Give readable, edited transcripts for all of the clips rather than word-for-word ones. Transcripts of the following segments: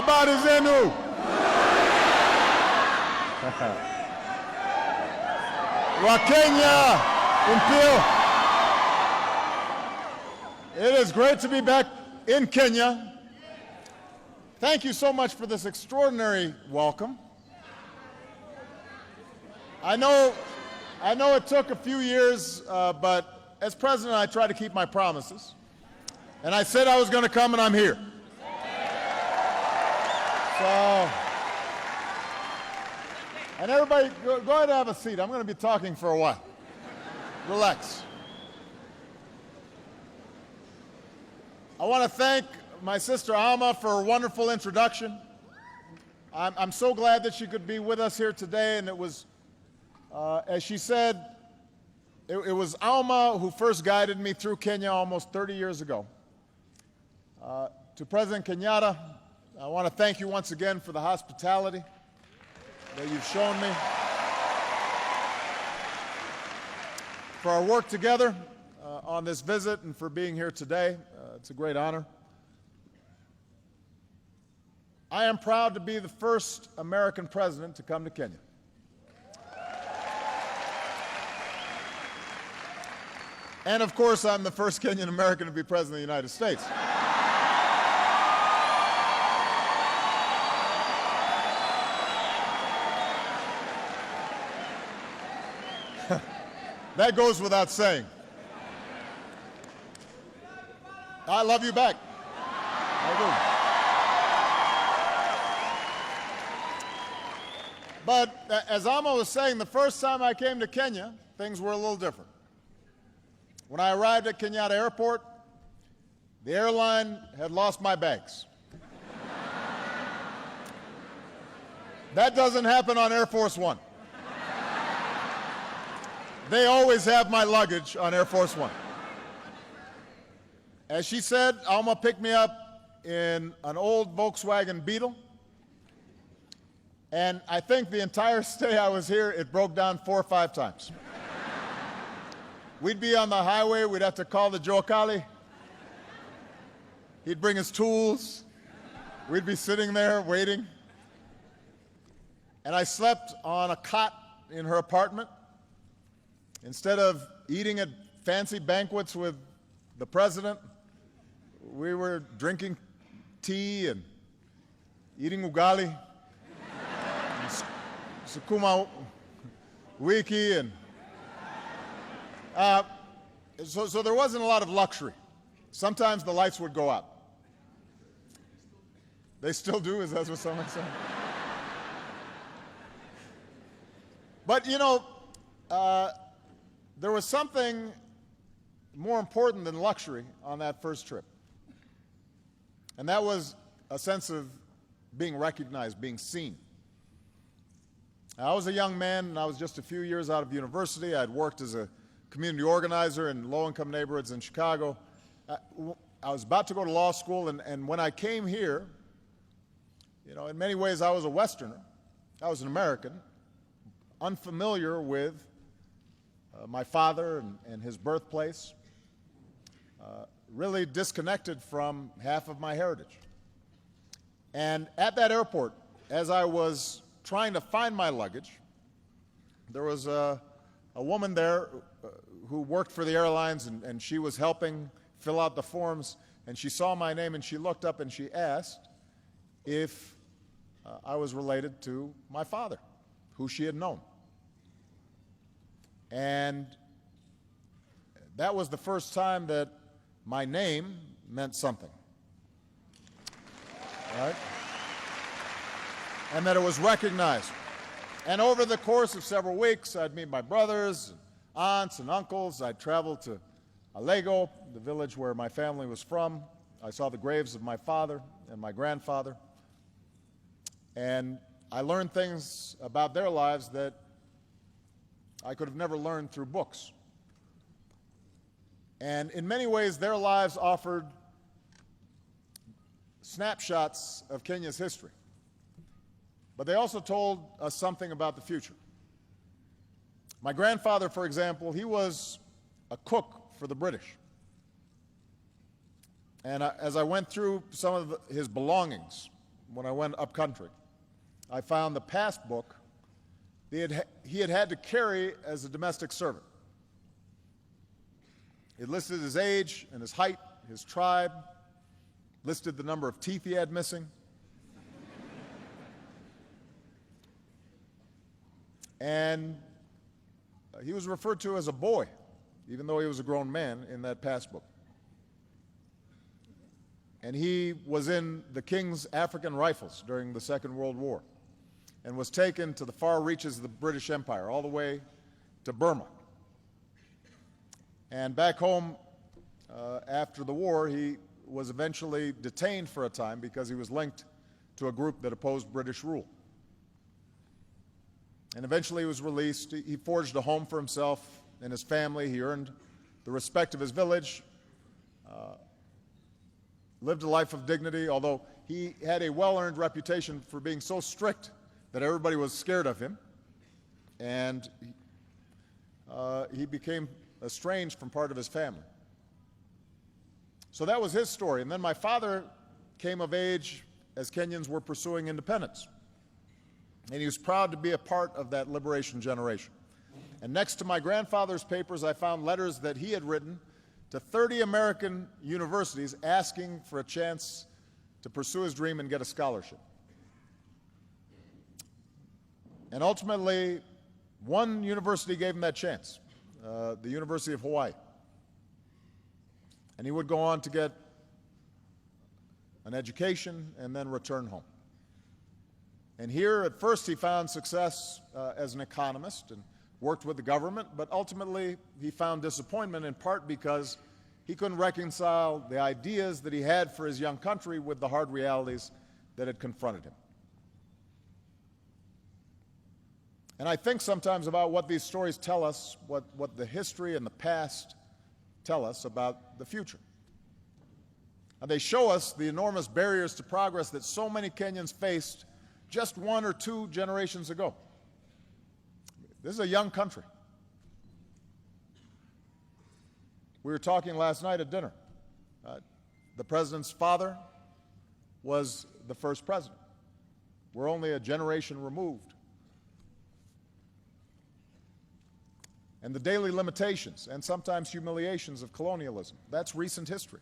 Habari zenu. Wa Kenya Impio. It is great to be back in Kenya. Thank you so much for this extraordinary welcome. I know it took a few years, but as president, I try to keep my promises. And I said I was going to come, and I'm here. So, and everybody, go ahead and have a seat. I'm going to be talking for a while. Relax. I want to thank my sister Alma for a wonderful introduction. I'm so glad that she could be with us here today, and it was, as she said, it was Alma who first guided me through Kenya almost 30 years ago. To President Kenyatta, I want to thank you once again for the hospitality that you've shown me, for our work together on this visit, and for being here today. It's a great honor. I am proud to be the first American president to come to Kenya. And of course, I'm the first Kenyan American to be president of the United States. That goes without saying. I love you back. I do. But as Alma was saying, the first time I came to Kenya, things were a little different. When I arrived at Kenyatta Airport, the airline had lost my bags. That doesn't happen on Air Force One. They always have my luggage on Air Force One. As she said, Alma picked me up in an old Volkswagen Beetle. And I think the entire stay I was here, it broke down 4 or 5 times. We'd be on the highway, we'd have to call the Joakali. He'd bring his tools. We'd be sitting there waiting. And I slept on a cot in her apartment. Instead of eating at fancy banquets with the president, we were drinking tea and eating ugali, and sukuma wiki, and so there wasn't a lot of luxury. Sometimes the lights would go out. They still do, is that what someone said? But you know, there was something more important than luxury on that first trip. And that was a sense of being recognized, being seen. I was a young man, and I was just a few years out of university. I had worked as a community organizer in low-income neighborhoods in Chicago. I was about to go to law school, and when I came here, you know, in many ways I was a Westerner. I was an American, unfamiliar with my father and his birthplace, really disconnected from half of my heritage. And at that airport, as I was trying to find my luggage, there was a woman there who worked for the airlines, and she was helping fill out the forms, and she saw my name, and she looked up and she asked if I was related to my father, who she had known. And that was the first time that my name meant something, right? And that it was recognized. And over the course of several weeks, I'd meet my brothers, aunts, and uncles. I'd travel to Alego, the village where my family was from. I saw the graves of my father and my grandfather. And I learned things about their lives that I could have never learned through books. And in many ways, their lives offered snapshots of Kenya's history. But they also told us something about the future. My grandfather, for example, he was a cook for the British. And as I went through some of his belongings, when I went up country, I found the passbook he had had to carry as a domestic servant. It listed his age and his height, his tribe, listed the number of teeth he had missing. And he was referred to as a boy, even though he was a grown man in that passbook. And he was in the King's African Rifles during the Second World War and was taken to the far reaches of the British Empire, all the way to Burma. And back home, after the war, he was eventually detained for a time because he was linked to a group that opposed British rule. And eventually he was released. He forged a home for himself and his family. He earned the respect of his village, lived a life of dignity, although he had a well-earned reputation for being so strict that everybody was scared of him. And he became estranged from part of his family. So that was his story. And then my father came of age as Kenyans were pursuing independence. And he was proud to be a part of that liberation generation. And next to my grandfather's papers, I found letters that he had written to 30 American universities asking for a chance to pursue his dream and get a scholarship. And ultimately, one university gave him that chance, the University of Hawaii. And he would go on to get an education and then return home. And here, at first, he found success as an economist and worked with the government, but ultimately he found disappointment in part because he couldn't reconcile the ideas that he had for his young country with the hard realities that had confronted him. And I think sometimes about what these stories tell us, what the history and the past tell us about the future. And they show us the enormous barriers to progress that so many Kenyans faced just 1 or 2 generations ago. This is a young country. We were talking last night at dinner. The president's father was the first president. We're only a generation removed. And the daily limitations and sometimes humiliations of colonialism, that's recent history.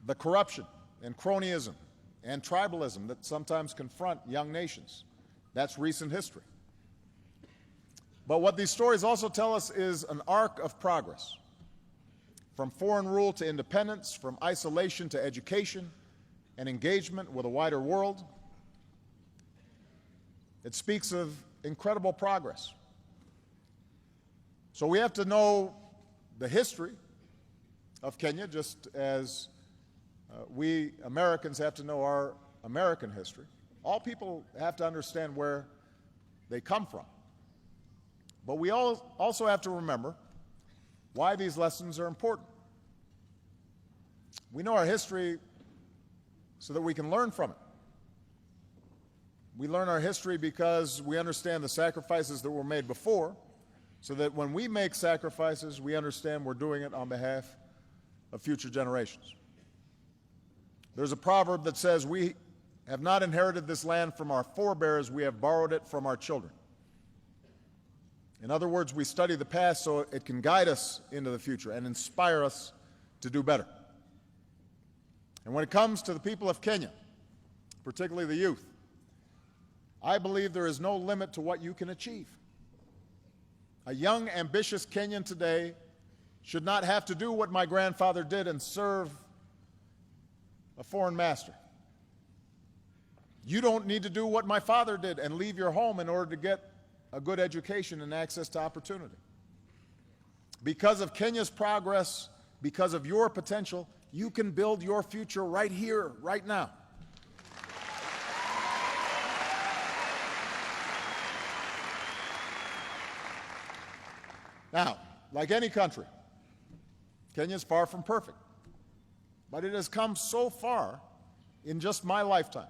The corruption and cronyism and tribalism that sometimes confront young nations, that's recent history. But what these stories also tell us is an arc of progress. From foreign rule to independence, from isolation to education and engagement with a wider world. It speaks of incredible progress. So we have to know the history of Kenya, just as we Americans have to know our American history. All people have to understand where they come from. But we also have to remember why these lessons are important. We know our history so that we can learn from it. We learn our history because we understand the sacrifices that were made before, so that when we make sacrifices, we understand we're doing it on behalf of future generations. There's a proverb that says, "We have not inherited this land from our forebears, we have borrowed it from our children." In other words, we study the past so it can guide us into the future and inspire us to do better. And when it comes to the people of Kenya, particularly the youth, I believe there is no limit to what you can achieve. A young, ambitious Kenyan today should not have to do what my grandfather did and serve a foreign master. You don't need to do what my father did and leave your home in order to get a good education and access to opportunity. Because of Kenya's progress, because of your potential, you can build your future right here, right now. Now, like any country, Kenya is far from perfect, but it has come so far in just my lifetime.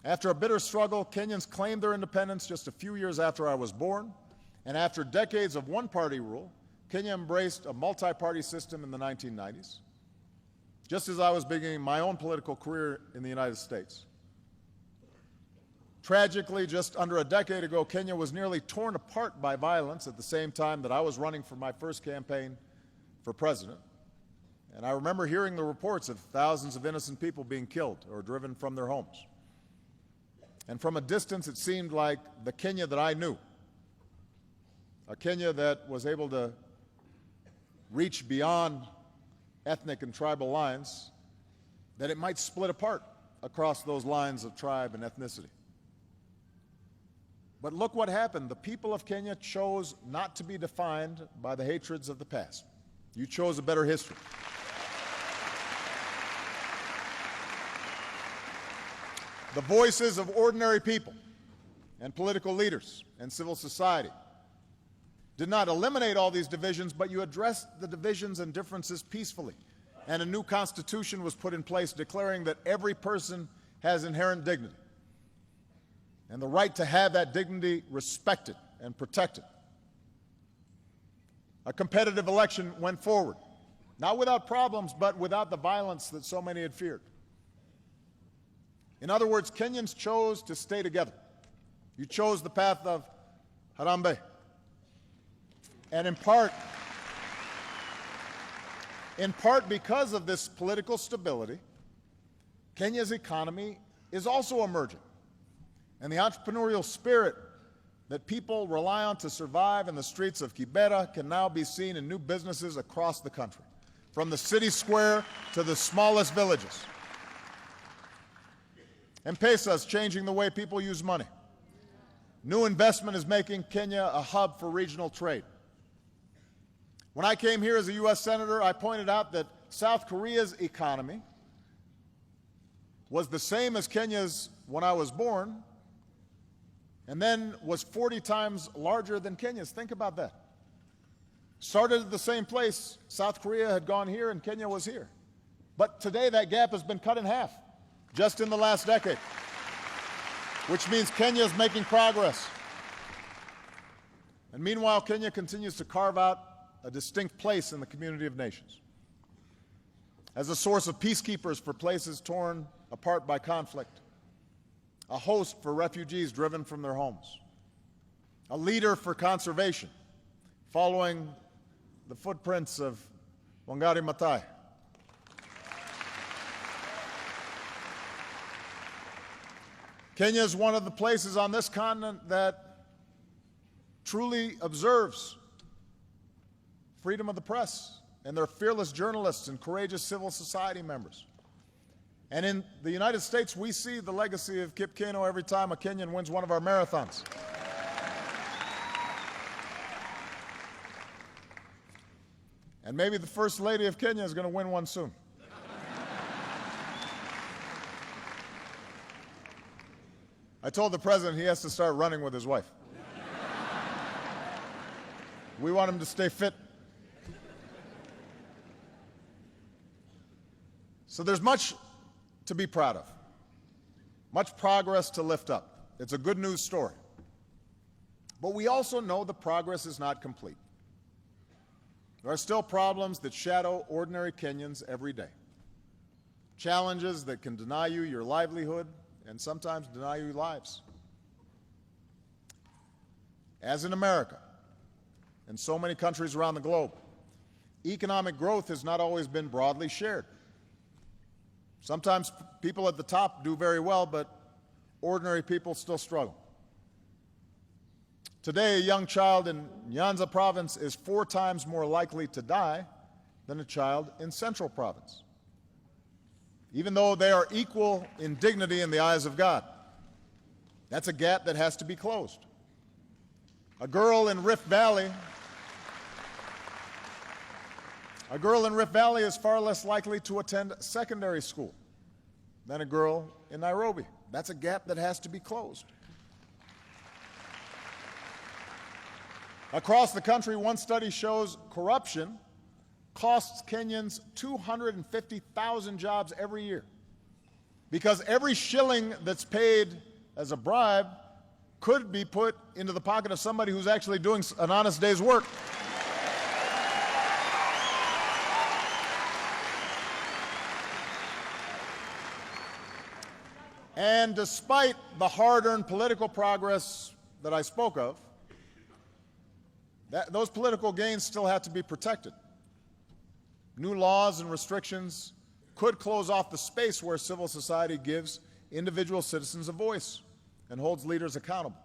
After a bitter struggle, Kenyans claimed their independence just a few years after I was born, and after decades of one-party rule, Kenya embraced a multi-party system in the 1990s. just as I was beginning my own political career in the United States. Tragically, just under a decade ago, Kenya was nearly torn apart by violence at the same time that I was running for my first campaign for president. And I remember hearing the reports of thousands of innocent people being killed or driven from their homes. And from a distance, it seemed like the Kenya that I knew, a Kenya that was able to reach beyond ethnic and tribal lines, that it might split apart across those lines of tribe and ethnicity. But look what happened. The people of Kenya chose not to be defined by the hatreds of the past. You chose a better history. The voices of ordinary people and political leaders and civil society did not eliminate all these divisions, but you addressed the divisions and differences peacefully. And a new constitution was put in place declaring that every person has inherent dignity and the right to have that dignity respected and protected. A competitive election went forward, not without problems, but without the violence that so many had feared. In other words, Kenyans chose to stay together. You chose the path of Harambee. And in part because of this political stability, Kenya's economy is also emerging. And the entrepreneurial spirit that people rely on to survive in the streets of Kibera can now be seen in new businesses across the country, from the city square to the smallest villages. M-Pesa is changing the way people use money. New investment is making Kenya a hub for regional trade. When I came here as a U.S. Senator, I pointed out that South Korea's economy was the same as Kenya's when I was born, and then was 40 times larger than Kenya's. Think about that. Started at the same place. South Korea had gone here and Kenya was here. But today that gap has been cut in half, just in the last decade, which means Kenya is making progress. And meanwhile, Kenya continues to carve out a distinct place in the community of nations as a source of peacekeepers for places torn apart by conflict, a host for refugees driven from their homes, a leader for conservation, following the footprints of Wangari Maathai. Kenya is one of the places on this continent that truly observes freedom of the press and their fearless journalists and courageous civil society members. And in the United States, we see the legacy of Kip Keino every time a Kenyan wins one of our marathons. And maybe the First Lady of Kenya is going to win one soon. I told the President he has to start running with his wife. We want him to stay fit. So there's much to be proud of, much progress to lift up. It's a good news story. But we also know the progress is not complete. There are still problems that shadow ordinary Kenyans every day. Challenges that can deny you your livelihood and sometimes deny you lives. As in America and so many countries around the globe, economic growth has not always been broadly shared. Sometimes people at the top do very well, but ordinary people still struggle. Today, a young child in Nyanza province is 4 times more likely to die than a child in Central province, even though they are equal in dignity in the eyes of God. That's a gap that has to be closed. A girl in Rift Valley is far less likely to attend secondary school than a girl in Nairobi. That's a gap that has to be closed. Across the country, one study shows corruption costs Kenyans 250,000 jobs every year, because every shilling that's paid as a bribe could be put into the pocket of somebody who's actually doing an honest day's work. And despite the hard-earned political progress that I spoke of, those political gains still have to be protected. New laws and restrictions could close off the space where civil society gives individual citizens a voice and holds leaders accountable.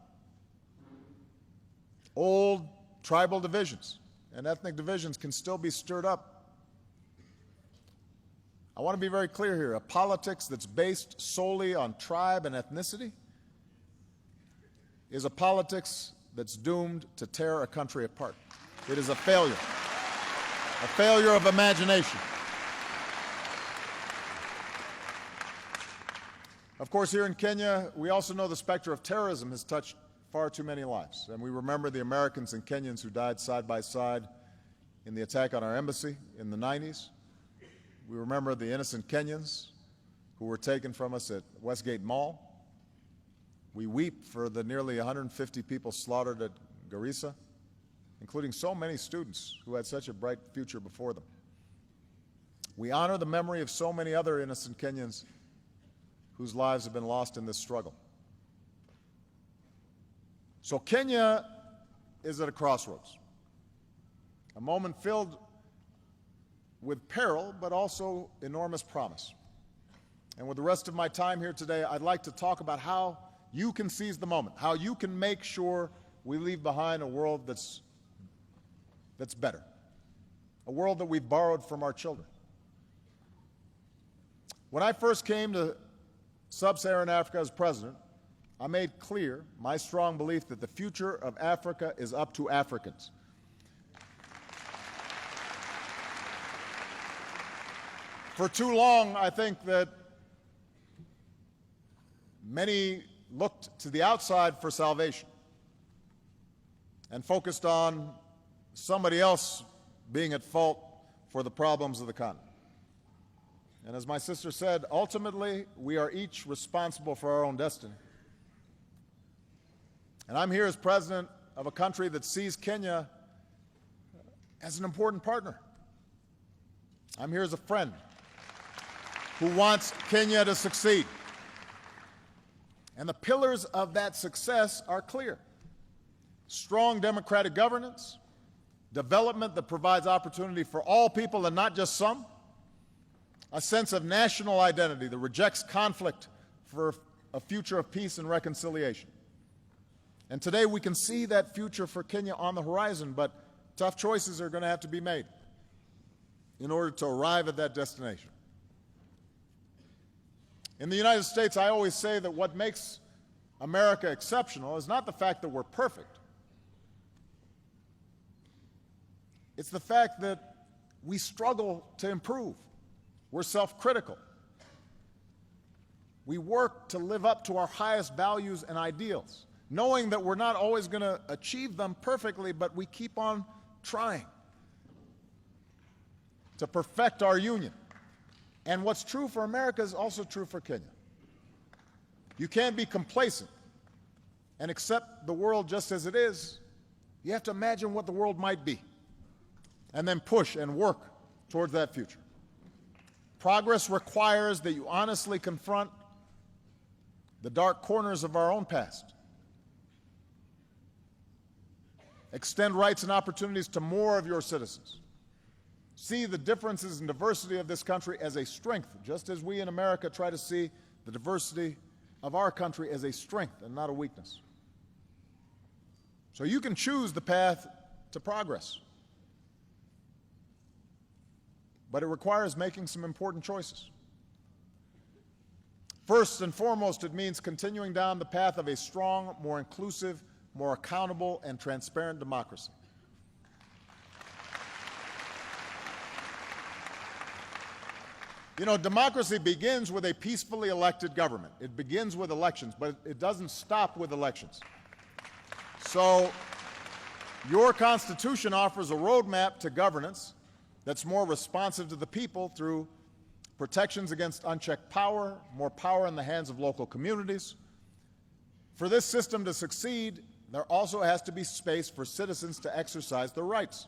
Old tribal divisions and ethnic divisions can still be stirred up. I want to be very clear here. A politics that's based solely on tribe and ethnicity is a politics that's doomed to tear a country apart. It is a failure of imagination. Of course, here in Kenya, we also know the specter of terrorism has touched far too many lives. And we remember the Americans and Kenyans who died side by side in the attack on our embassy in the 90s. We remember the innocent Kenyans who were taken from us at Westgate Mall. We weep for the nearly 150 people slaughtered at Garissa, including so many students who had such a bright future before them. We honor the memory of so many other innocent Kenyans whose lives have been lost in this struggle. So Kenya is at a crossroads, a moment filled with peril, but also enormous promise. And with the rest of my time here today, I'd like to talk about how you can seize the moment, how you can make sure we leave behind a world that's better, a world that we've borrowed from our children. When I first came to Sub-Saharan Africa as president, I made clear my strong belief that the future of Africa is up to Africans. For too long, I think that many looked to the outside for salvation and focused on somebody else being at fault for the problems of the continent. And as my sister said, ultimately, we are each responsible for our own destiny. And I'm here as president of a country that sees Kenya as an important partner. I'm here as a friend who wants Kenya to succeed. And the pillars of that success are clear: strong democratic governance, development that provides opportunity for all people and not just some, a sense of national identity that rejects conflict for a future of peace and reconciliation. And today we can see that future for Kenya on the horizon, but tough choices are going to have to be made in order to arrive at that destination. In the United States, I always say that what makes America exceptional is not the fact that we're perfect. It's the fact that we struggle to improve. We're self-critical. We work to live up to our highest values and ideals, knowing that we're not always going to achieve them perfectly, but we keep on trying to perfect our union. And what's true for America is also true for Kenya. You can't be complacent and accept the world just as it is. You have to imagine what the world might be and then push and work towards that future. Progress requires that you honestly confront the dark corners of our own past, extend rights and opportunities to more of your citizens, see the differences and diversity of this country as a strength, just as we in America try to see the diversity of our country as a strength and not a weakness. So you can choose the path to progress, but it requires making some important choices. First and foremost, it means continuing down the path of a strong, more inclusive, more accountable, and transparent democracy. You know, democracy begins with a peacefully elected government. It begins with elections, but it doesn't stop with elections. So your Constitution offers a roadmap to governance that's more responsive to the people through protections against unchecked power, more power in the hands of local communities. For this system to succeed, there also has to be space for citizens to exercise their rights.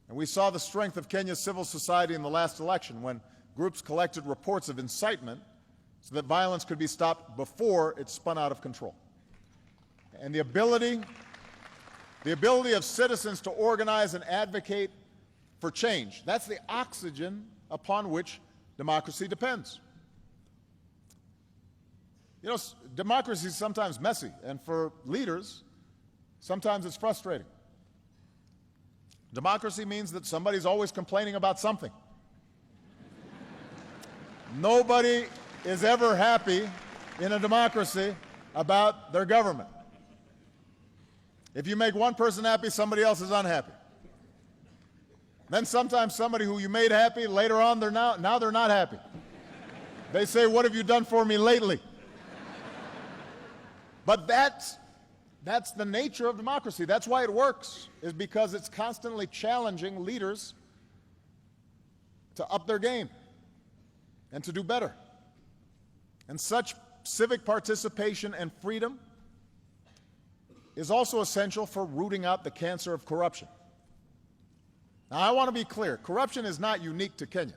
And we saw the strength of Kenya's civil society in the last election when groups collected reports of incitement so that violence could be stopped before it spun out of control. And the ability of citizens to organize and advocate for change, that's the oxygen upon which democracy depends. You know, democracy is sometimes messy, and for leaders, sometimes it's frustrating. Democracy means that somebody's always complaining about something. Nobody is ever happy in a democracy about their government. If you make one person happy, somebody else is unhappy. Then sometimes somebody who you made happy, later on now they're not happy. They say, "What have you done for me lately?" But that's the nature of democracy. That's why it works, is because it's constantly challenging leaders to up their game and to do better. And such civic participation and freedom is also essential for rooting out the cancer of corruption. Now, I want to be clear. Corruption is not unique to Kenya.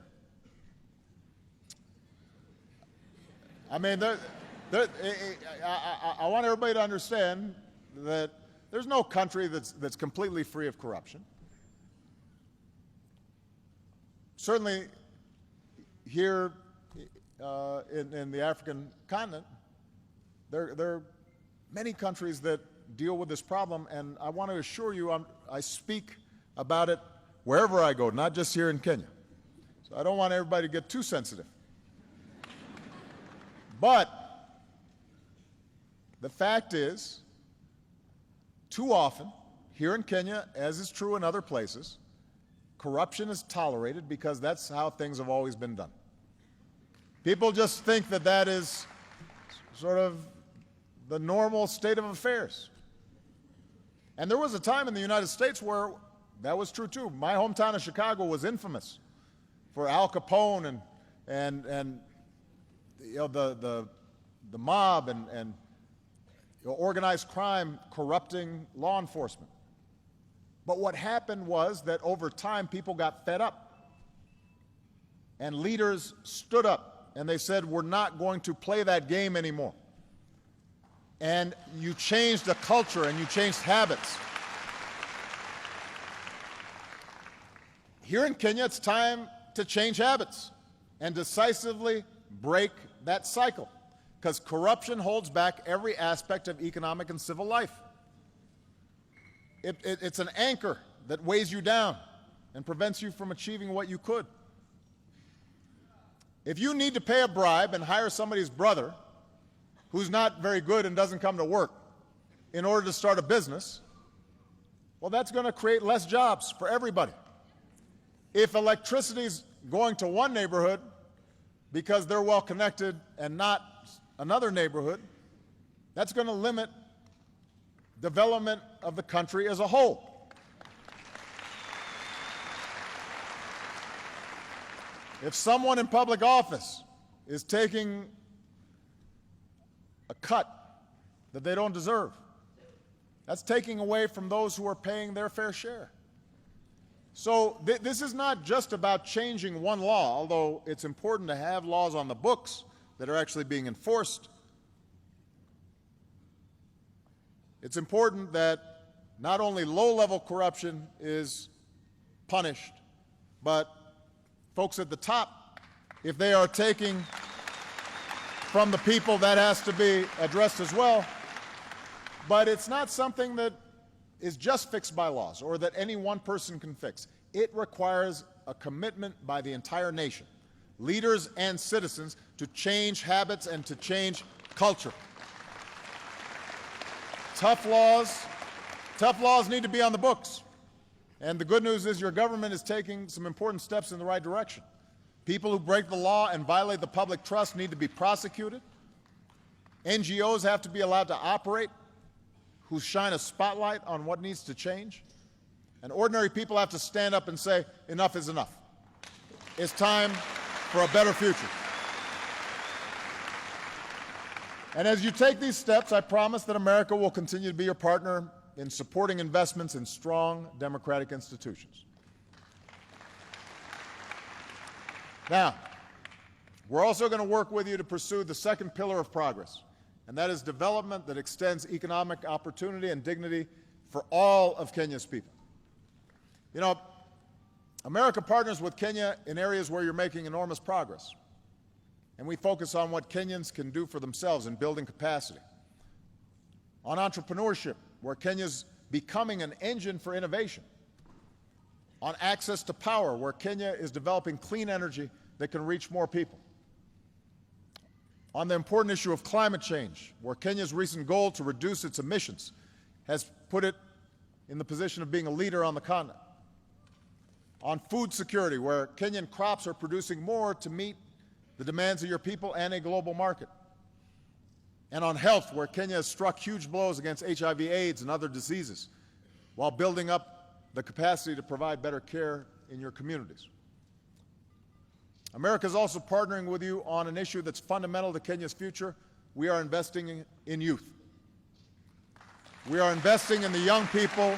I mean, I want everybody to understand that there's no country that's completely free of corruption. Certainly, here in the African continent, there are many countries that deal with this problem, and I want to assure you I speak about it wherever I go, not just here in Kenya. So I don't want everybody to get too sensitive. But the fact is, too often, here in Kenya, as is true in other places, corruption is tolerated because that's how things have always been done. People just think that that is sort of the normal state of affairs. And there was a time in the United States where that was true too. My hometown of Chicago was infamous for Al Capone and you know, the mob and organized crime corrupting law enforcement. But what happened was that over time people got fed up, and leaders stood up and they said, "We're not going to play that game anymore." And you changed the culture and you changed habits. Here in Kenya, it's time to change habits and decisively break that cycle, because corruption holds back every aspect of economic and civil life. It's an anchor that weighs you down and prevents you from achieving what you could. If you need to pay a bribe and hire somebody's brother who's not very good and doesn't come to work in order to start a business, well, that's going to create less jobs for everybody. If electricity's going to one neighborhood because they're well connected and not another neighborhood, that's going to limit development of the country as a whole. If someone in public office is taking a cut that they don't deserve, that's taking away from those who are paying their fair share. So this is not just about changing one law, although it's important to have laws on the books that are actually being enforced. It's important that not only low-level corruption is punished, but folks at the top, if they are taking from the people, that has to be addressed as well. But it's not something that is just fixed by laws or that any one person can fix. It requires a commitment by the entire nation, leaders and citizens, to change habits and to change culture. Tough laws need to be on the books. And the good news is your government is taking some important steps in the right direction. People who break the law and violate the public trust need to be prosecuted. NGOs have to be allowed to operate, who shine a spotlight on what needs to change. And ordinary people have to stand up and say, enough is enough. It's time for a better future. And as you take these steps, I promise that America will continue to be your partner in supporting investments in strong democratic institutions. Now, We're also going to work with you to pursue the second pillar of progress, and that is development that extends economic opportunity and dignity for all of Kenya's people. You know, America partners with Kenya in areas where you're making enormous progress, and we focus on what Kenyans can do for themselves in building capacity. On entrepreneurship, where Kenya's becoming an engine for innovation. On access to power, where Kenya is developing clean energy that can reach more people. On the important issue of climate change, where Kenya's recent goal to reduce its emissions has put it in the position of being a leader on the continent. On food security, where Kenyan crops are producing more to meet the demands of your people and a global market. And on health, where Kenya has struck huge blows against HIV, AIDS, and other diseases, while building up the capacity to provide better care in your communities. America is also partnering with you on an issue that's fundamental to Kenya's future. We are investing in youth. We are investing in the young people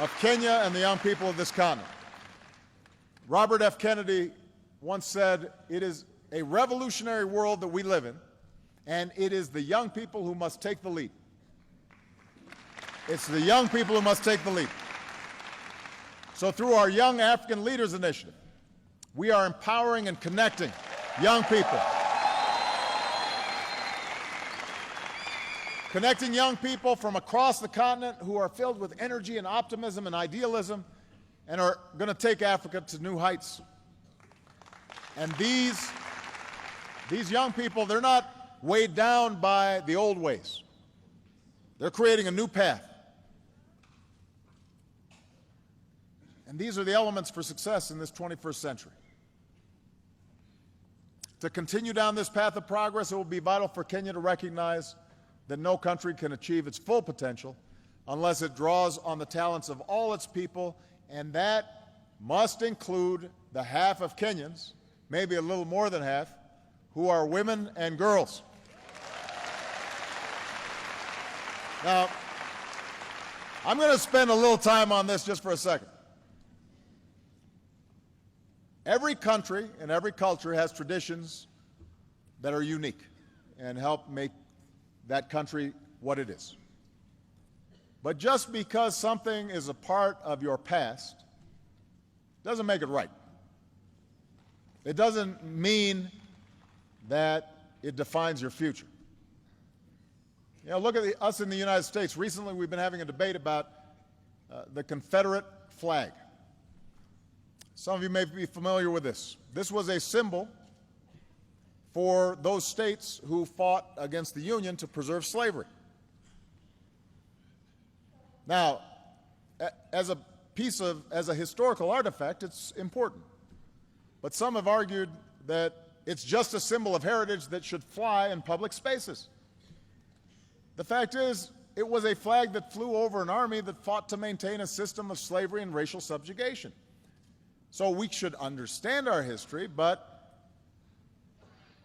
of Kenya and the young people of this continent. Robert F. Kennedy once said, "It is a revolutionary world that we live in, and it is the young people who must take the lead." It's the young people who must take the lead. So through our Young African Leaders Initiative, we are empowering and connecting young people. Connecting young people from across the continent who are filled with energy and optimism and idealism and are going to take Africa to new heights. And these young people, they're not weighed down by the old ways. They're creating a new path. And these are the elements for success in this 21st century. To continue down this path of progress, it will be vital for Kenya to recognize that no country can achieve its full potential unless it draws on the talents of all its people, and that must include the half of Kenyans, maybe a little more than half, who are women and girls. Now, I'm going to spend a little time on this just for a second. Every country and every culture has traditions that are unique and help make that country what it is. But just because something is a part of your past doesn't make it right. It doesn't mean that it defines your future. You know, look at us in the United States. Recently, we've been having a debate about the Confederate flag. Some of you may be familiar with this. This was a symbol for those states who fought against the Union to preserve slavery. Now, as a historical artifact, it's important. But some have argued that it's just a symbol of heritage that should fly in public spaces. The fact is, it was a flag that flew over an army that fought to maintain a system of slavery and racial subjugation. So we should understand our history, but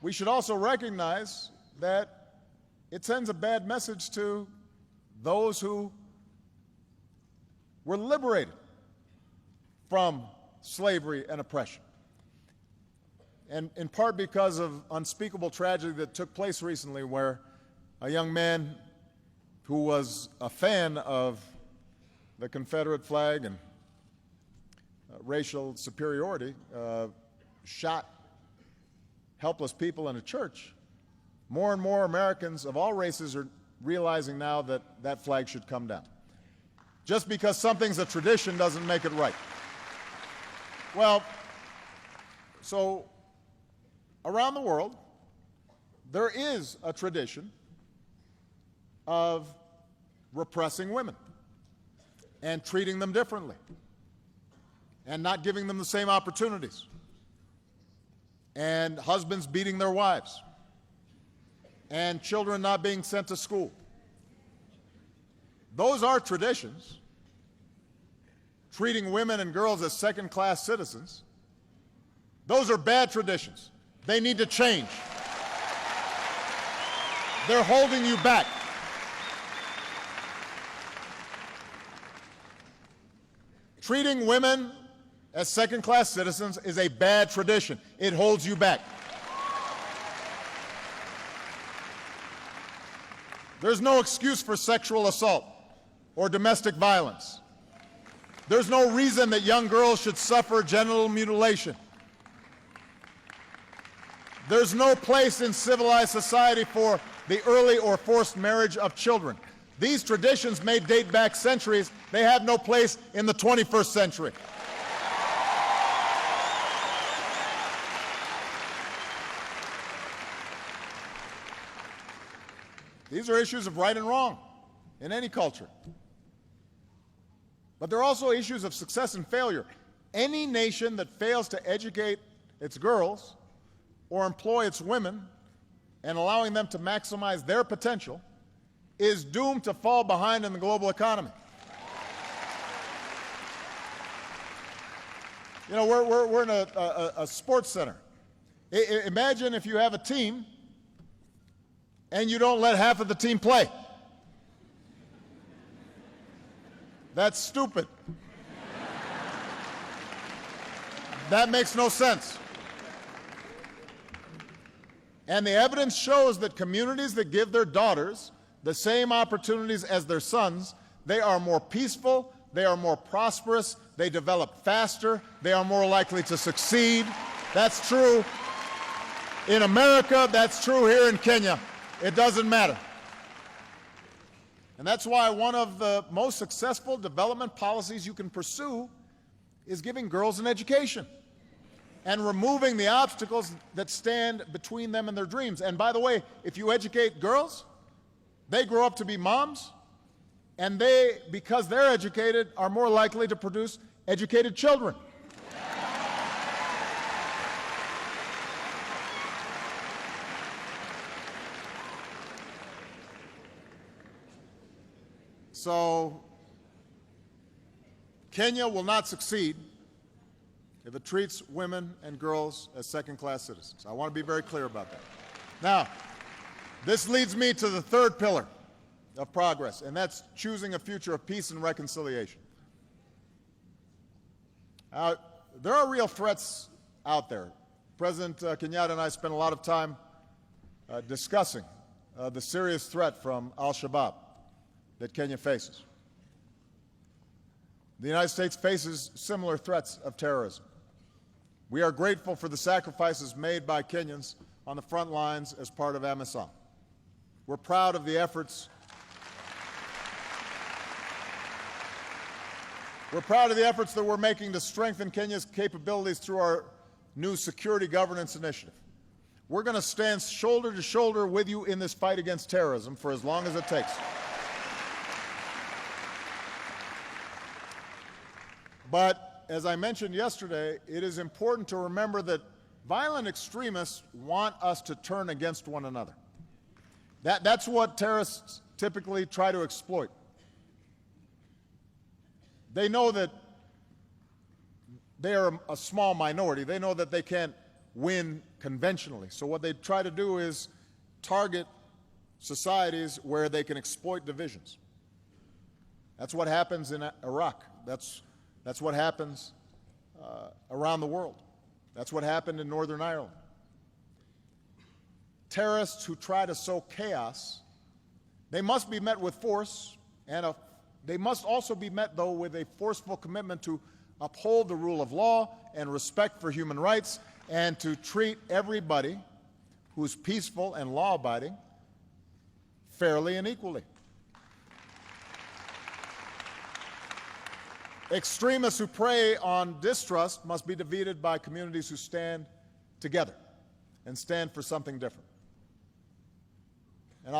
we should also recognize that it sends a bad message to those who were liberated from slavery and oppression. And in part because of unspeakable tragedy that took place recently, where a young man who was a fan of the Confederate flag and racial superiority shot helpless people in a church. More and more Americans of all races are realizing now that that flag should come down. Just because something's a tradition doesn't make it right. Well, so around the world, there is a tradition of repressing women and treating them differently and not giving them the same opportunities, and husbands beating their wives, and children not being sent to school. Those are traditions. Treating women and girls as second-class citizens, those are bad traditions. They need to change. They're holding you back. Treating women as second-class citizens is a bad tradition. It holds you back. There's no excuse for sexual assault or domestic violence. There's no reason that young girls should suffer genital mutilation. There's no place in civilized society for the early or forced marriage of children. These traditions may date back centuries. They have no place in the 21st century. These are issues of right and wrong in any culture. But they're also issues of success and failure. Any nation that fails to educate its girls or employ its women and allowing them to maximize their potential is doomed to fall behind in the global economy. You know, we're in a sports center. Imagine if you have a team and you don't let half of the team play. That's stupid. That makes no sense. And the evidence shows that communities that give their daughters the same opportunities as their sons, they are more peaceful, they are more prosperous, they develop faster, they are more likely to succeed. That's true in America, that's true here in Kenya. It doesn't matter. And that's why one of the most successful development policies you can pursue is giving girls an education and removing the obstacles that stand between them and their dreams. And by the way, if you educate girls, they grow up to be moms, and they, because they're educated, are more likely to produce educated children. So, Kenya will not succeed if it treats women and girls as second-class citizens. I want to be very clear about that. Now, this leads me to the third pillar of progress, and that's choosing a future of peace and reconciliation. There are real threats out there. President Kenyatta and I spent a lot of time discussing the serious threat from al-Shabaab that Kenya faces. The United States faces similar threats of terrorism. We are grateful for the sacrifices made by Kenyans on the front lines as part of AMISOM. We're proud of the efforts. We're proud of the efforts that we're making to strengthen Kenya's capabilities through our new security governance initiative. We're going to stand shoulder to shoulder with you in this fight against terrorism for as long as it takes. But as I mentioned yesterday, it is important to remember that violent extremists want us to turn against one another. That's what terrorists typically try to exploit. They know that they are a small minority. They know that they can't win conventionally. So what they try to do is target societies where they can exploit divisions. That's what happens in Iraq. That's what happens around the world. That's what happened in Northern Ireland. Terrorists who try to sow chaos, they must be met with force, and they must also be met, though, with a forceful commitment to uphold the rule of law and respect for human rights, and to treat everybody who's peaceful and law-abiding fairly and equally. Extremists who prey on distrust must be defeated by communities who stand together and stand for something different. And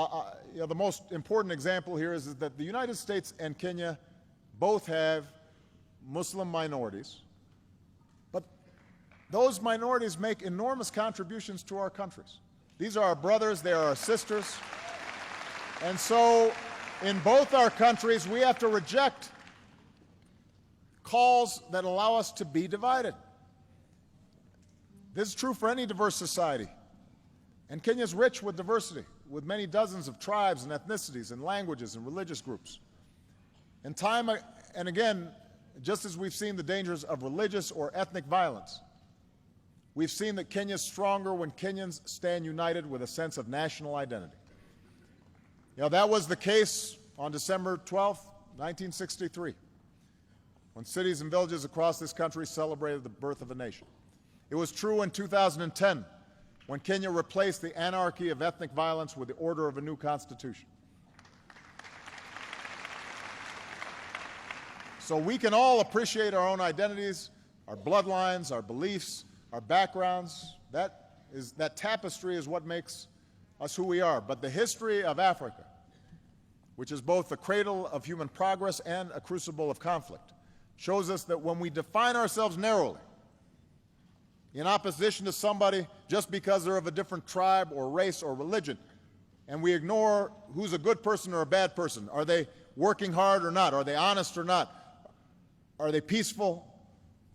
the most important example here is that the United States and Kenya both have Muslim minorities, but those minorities make enormous contributions to our countries. These are our brothers, they are our sisters, and so in both our countries we have to reject calls that allow us to be divided. This is true for any diverse society. And Kenya is rich with diversity, with many dozens of tribes and ethnicities and languages and religious groups. And time and again, just as we've seen the dangers of religious or ethnic violence, we've seen that Kenya is stronger when Kenyans stand united with a sense of national identity. That was the case on December 12, 1963, when cities and villages across this country celebrated the birth of a nation. It was true in 2010, when Kenya replaced the anarchy of ethnic violence with the order of a new constitution. So we can all appreciate our own identities, our bloodlines, our beliefs, our backgrounds. That tapestry is what makes us who we are. But the history of Africa, which is both the cradle of human progress and a crucible of conflict, shows us that when we define ourselves narrowly, in opposition to somebody just because they're of a different tribe or race or religion, and we ignore who's a good person or a bad person, are they working hard or not, are they honest or not, are they peaceful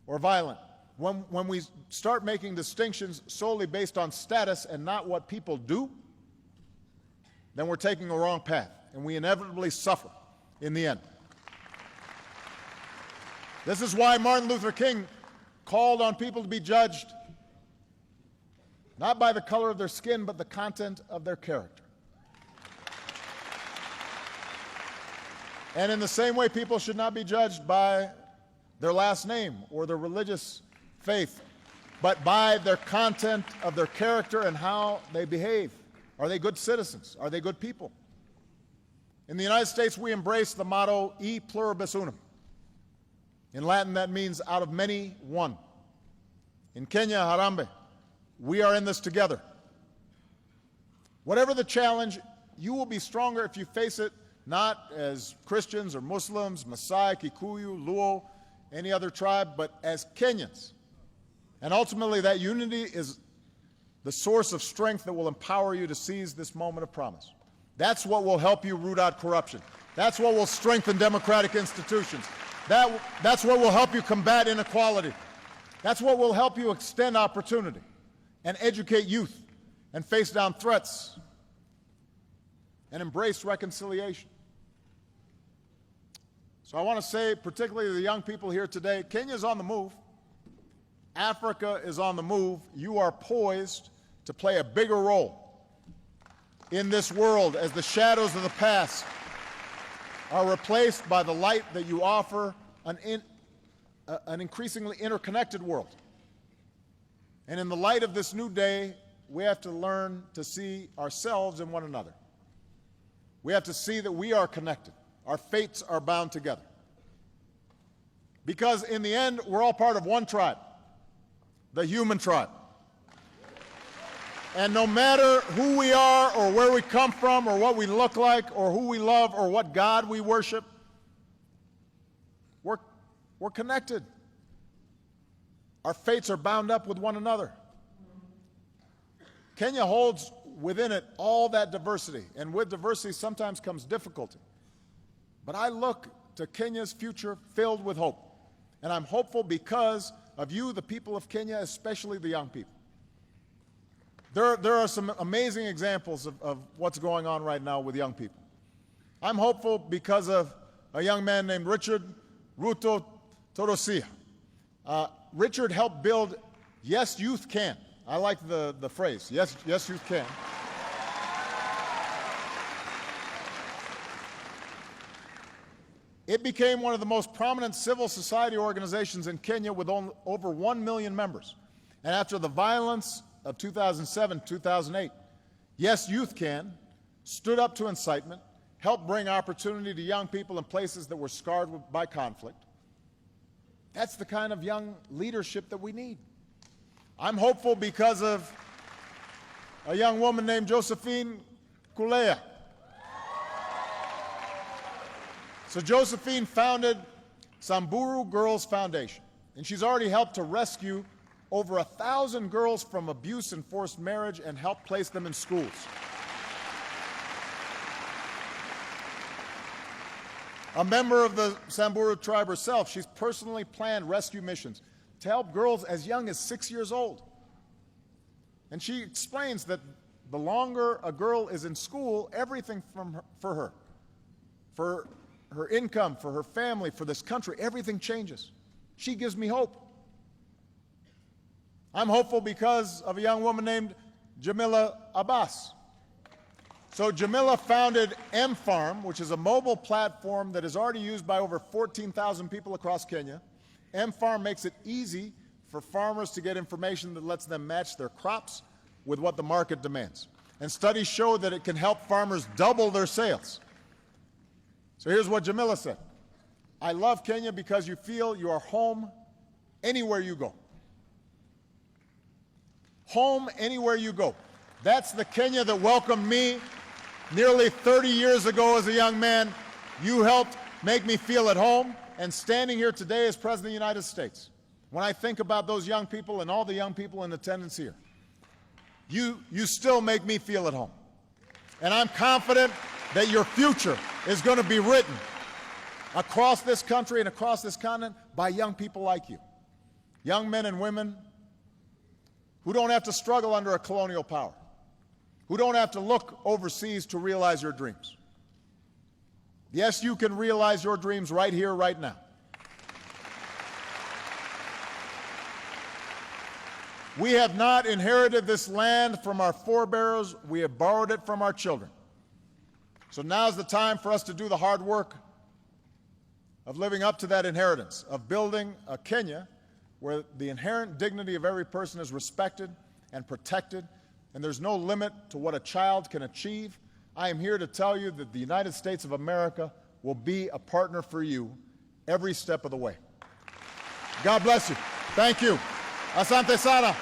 or violent? When we start making distinctions solely based on status and not what people do, then we're taking a wrong path, and we inevitably suffer in the end. This is why Martin Luther King called on people to be judged not by the color of their skin, but the content of their character. And in the same way, people should not be judged by their last name or their religious faith, but by their content of their character and how they behave. Are they good citizens? Are they good people? In the United States, we embrace the motto, E pluribus unum. In Latin, that means out of many, one. In Kenya, Harambee, we are in this together. Whatever the challenge, you will be stronger if you face it not as Christians or Muslims, Maasai, Kikuyu, Luo, any other tribe, but as Kenyans. And ultimately, that unity is the source of strength that will empower you to seize this moment of promise. That's what will help you root out corruption. That's what will strengthen democratic institutions. That's what will help you combat inequality. That's what will help you extend opportunity and educate youth and face down threats and embrace reconciliation. So I want to say, particularly to the young people here today, Kenya is on the move. Africa is on the move. You are poised to play a bigger role in this world as the shadows of the past are replaced by the light that you offer an increasingly interconnected world. And in the light of this new day, we have to learn to see ourselves in one another. We have to see that we are connected. Our fates are bound together. Because in the end, we're all part of one tribe, the human tribe. And no matter who we are or where we come from or what we look like or who we love or what God we worship, we're connected. Our fates are bound up with one another. Kenya holds within it all that diversity, and with diversity sometimes comes difficulty. But I look to Kenya's future filled with hope, and I'm hopeful because of you, the people of Kenya, especially the young people. There are some amazing examples of what's going on right now with young people. I'm hopeful because of a young man named Richard Ruto Torosia. Richard helped build Yes, Youth Can. I like the phrase, yes, Youth Can. It became one of the most prominent civil society organizations in Kenya with over 1 million members. And after the violence of 2007, 2008, Yes, Youth Can stood up to incitement, helped bring opportunity to young people in places that were scarred by conflict. That's the kind of young leadership that we need. I'm hopeful because of a young woman named Josephine Kulea. So Josephine founded Samburu Girls Foundation, and she's already helped to rescue over 1,000 girls from abuse and forced marriage and helped place them in schools. A member of the Samburu tribe herself, she's personally planned rescue missions to help girls as young as 6 years old. And she explains that the longer a girl is in school, everything for her income, for her family, for this country, everything changes. She gives me hope. I'm hopeful because of a young woman named Jamila Abbas. So Jamila founded M-Farm, which is a mobile platform that is already used by over 14,000 people across Kenya. M-Farm makes it easy for farmers to get information that lets them match their crops with what the market demands. And studies show that it can help farmers double their sales. So here's what Jamila said. I love Kenya because you feel you are home anywhere you go. Home anywhere you go. That's the Kenya that welcomed me nearly 30 years ago as a young man. You helped make me feel at home, and standing here today as President of the United States, when I think about those young people and all the young people in attendance here, you still make me feel at home. And I'm confident that your future is going to be written across this country and across this continent by young people like you. Young men and women who don't have to struggle under a colonial power, who don't have to look overseas to realize your dreams. Yes, you can realize your dreams right here, right now. We have not inherited this land from our forebears. We have borrowed it from our children. So now's the time for us to do the hard work of living up to that inheritance, of building a Kenya where the inherent dignity of every person is respected and protected, and there's no limit to what a child can achieve. I am here to tell you that the United States of America will be a partner for you every step of the way. God bless you. Thank you. Asante sana.